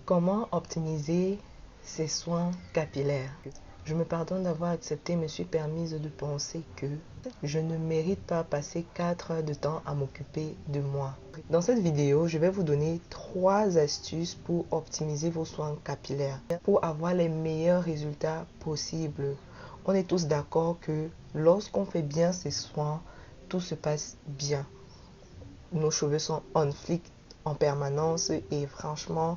Comment optimiser ses soins capillaires? Je me pardonne d'avoir accepté, me suis permise de penser que je ne mérite pas passer 4 heures de temps à m'occuper de moi. Dans cette vidéo, je vais vous donner 3 astuces pour optimiser vos soins capillaires, pour avoir les meilleurs résultats possibles. On est tous d'accord que lorsqu'on fait bien ses soins, tout se passe bien. Nos cheveux sont on fleek en permanence et franchement,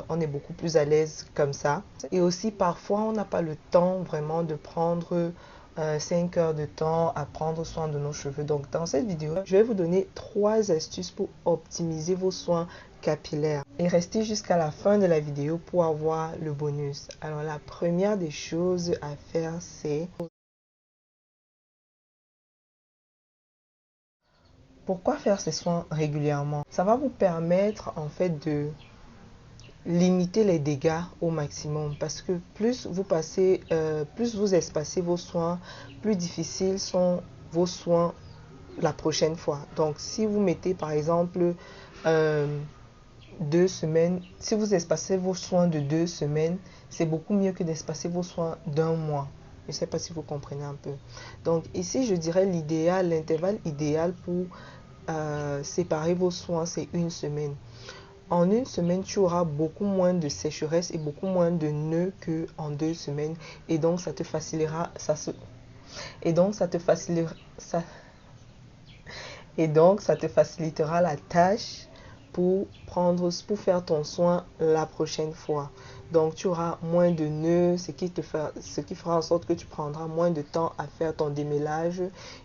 on est beaucoup plus à l'aise comme ça. Et aussi, parfois, on n'a pas le temps vraiment de prendre 5 heures de temps à prendre soin de nos cheveux. Donc, dans cette vidéo, je vais vous donner 3 astuces pour optimiser vos soins capillaires. Et restez jusqu'à la fin de la vidéo pour avoir le bonus. Alors, la première des choses à faire, c'est... Pourquoi faire ces soins régulièrement? Ça va vous permettre en fait de limiter les dégâts au maximum, parce que plus vous espacez vos soins, plus difficiles sont vos soins la prochaine fois. Donc si vous mettez par exemple 2 semaines, si vous espacez vos soins de 2 semaines, c'est beaucoup mieux que d'espacer vos soins d'1 mois. Je ne sais pas si vous comprenez un peu. Donc ici, je dirais l'intervalle idéal pour séparer vos soins, c'est 1 semaine. En 1 semaine, tu auras beaucoup moins de sécheresse et beaucoup moins de nœuds qu'en 2 semaines. Et donc, ça te facilitera, la tâche pour faire ton soin la prochaine fois. Donc tu auras moins de nœuds, ce qui fera en sorte que tu prendras moins de temps à faire ton démêlage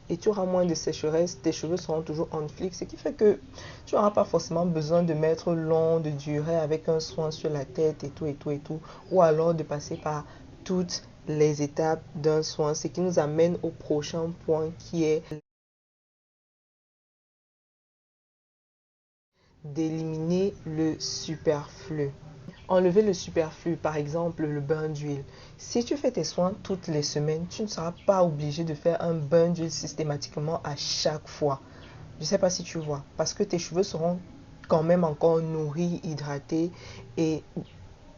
et tu auras moins de sécheresse. Tes cheveux seront toujours on fleek, ce qui fait que tu n'auras pas forcément besoin de mettre long, de durer avec un soin sur la tête et tout, ou alors de passer par toutes les étapes d'un soin, ce qui nous amène au prochain point qui est d'éliminer le superflu. Enlever le superflu, par exemple le bain d'huile. Si tu fais tes soins toutes les semaines, tu ne seras pas obligé de faire un bain d'huile systématiquement à chaque fois. Je ne sais pas si tu vois, parce que tes cheveux seront quand même encore nourris, hydratés et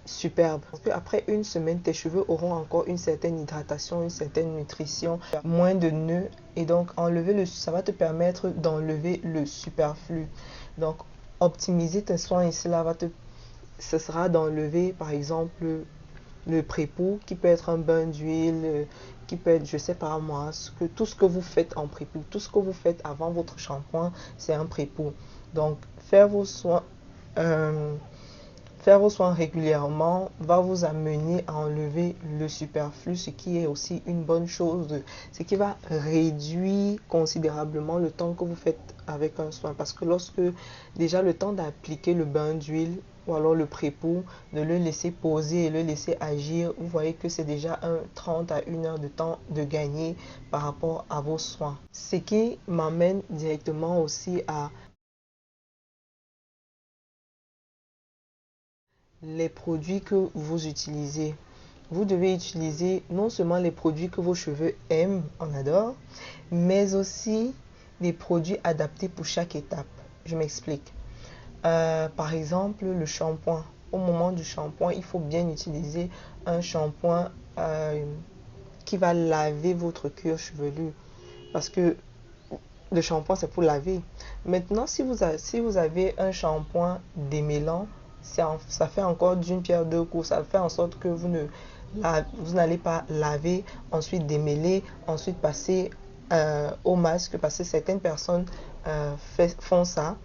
superbes. Parce qu'après 1 semaine, tes cheveux auront encore une certaine hydratation, une certaine nutrition, moins de nœuds. Et donc, ça va te permettre d'enlever le superflu. Donc, optimiser tes soins ici, ce sera d'enlever, par exemple, le pré-pou, qui peut être un bain d'huile, qui peut être, je sais pas moi, tout ce que vous faites en pré-pou, tout ce que vous faites avant votre shampoing, c'est un pré-pou. Donc, faire vos soins régulièrement va vous amener à enlever le superflu, ce qui est aussi une bonne chose, ce qui va réduire considérablement le temps que vous faites avec un soin. Parce que lorsque déjà le temps d'appliquer le bain d'huile ou alors le pré-pou, de le laisser poser et le laisser agir, vous voyez que c'est déjà 30 à 1 heure de temps de gagner par rapport à vos soins. Ce qui m'amène directement aussi à les produits que vous utilisez. Vous devez utiliser non seulement les produits que vos cheveux aiment, on adore, mais aussi des produits adaptés pour chaque étape. Je m'explique. Par exemple, le shampoing. Au moment du shampoing, il faut bien utiliser un shampoing qui va laver votre cuir chevelu. Parce que le shampoing, c'est pour laver. Maintenant, si vous avez un shampoing démêlant, ça fait encore d'une pierre deux coups. Ça fait en sorte que vous n'allez pas laver, ensuite démêler, ensuite passer au masque. Parce que certaines personnes font ça.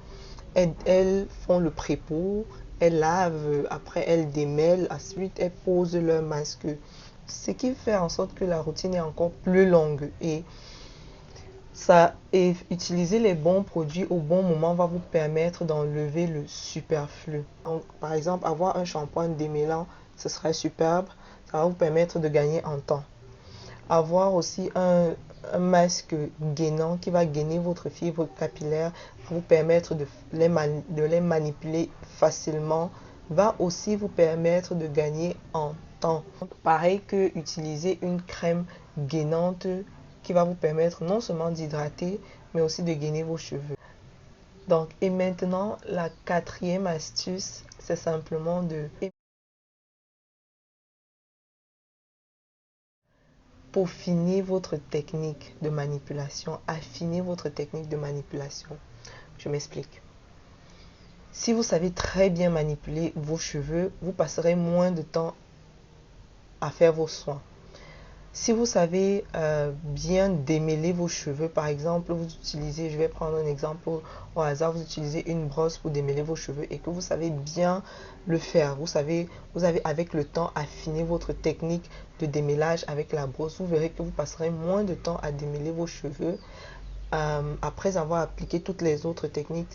Elles font le pré-pou, elles lavent, après elles démêlent, ensuite elles posent leur masque. Ce qui fait en sorte que la routine est encore plus longue et utiliser les bons produits au bon moment va vous permettre d'enlever le superflu. Donc, par exemple, avoir un shampoing démêlant, ce serait superbe. Ça va vous permettre de gagner en temps. Avoir aussi un masque gainant qui va gainer votre fibre capillaire, vous permettre de les manipuler facilement, va aussi vous permettre de gagner en temps. Pareil que utiliser une crème gainante qui va vous permettre non seulement d'hydrater, mais aussi de gainer vos cheveux. Donc, et maintenant, la 4e astuce, c'est simplement de peaufiner votre technique de manipulation, affiner votre technique de manipulation. Je m'explique. Si vous savez très bien manipuler vos cheveux, vous passerez moins de temps à faire vos soins. Si vous savez bien démêler vos cheveux, par exemple, vous utilisez, je vais prendre un exemple au hasard, vous utilisez une brosse pour démêler vos cheveux et que vous savez bien le faire. Vous avez avec le temps affiné votre technique de démêlage avec la brosse. Vous verrez que vous passerez moins de temps à démêler vos cheveux après avoir appliqué toutes les autres techniques.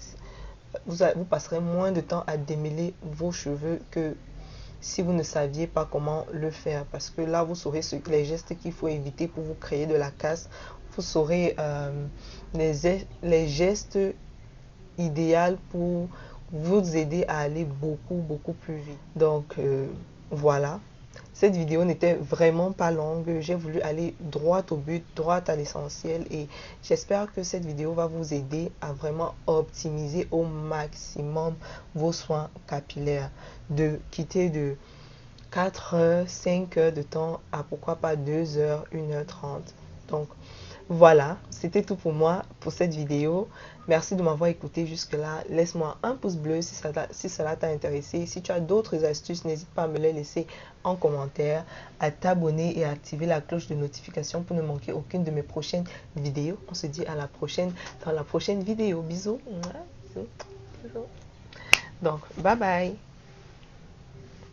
Vous passerez moins de temps à démêler vos cheveux que si vous ne saviez pas comment le faire, parce que là vous saurez les gestes qu'il faut éviter pour vous créer de la casse. Vous saurez les gestes idéaux pour vous aider à aller beaucoup plus vite. Donc voilà, cette vidéo n'était vraiment pas longue, j'ai voulu aller droit au but, droit à l'essentiel, et j'espère que cette vidéo va vous aider à vraiment optimiser au maximum vos soins capillaires, de quitter de 4 heures, 5 heures de temps à pourquoi pas 2 heures, 1h30. Donc voilà, c'était tout pour moi pour cette vidéo. Merci de m'avoir écouté jusque là. Laisse-moi un pouce bleu si cela t'a intéressé. Si tu as d'autres astuces, n'hésite pas à me les laisser en commentaire, à t'abonner et à activer la cloche de notification pour ne manquer aucune de mes prochaines vidéos. On se dit à la prochaine dans la prochaine vidéo. Bisous. Bisous. Donc bye bye.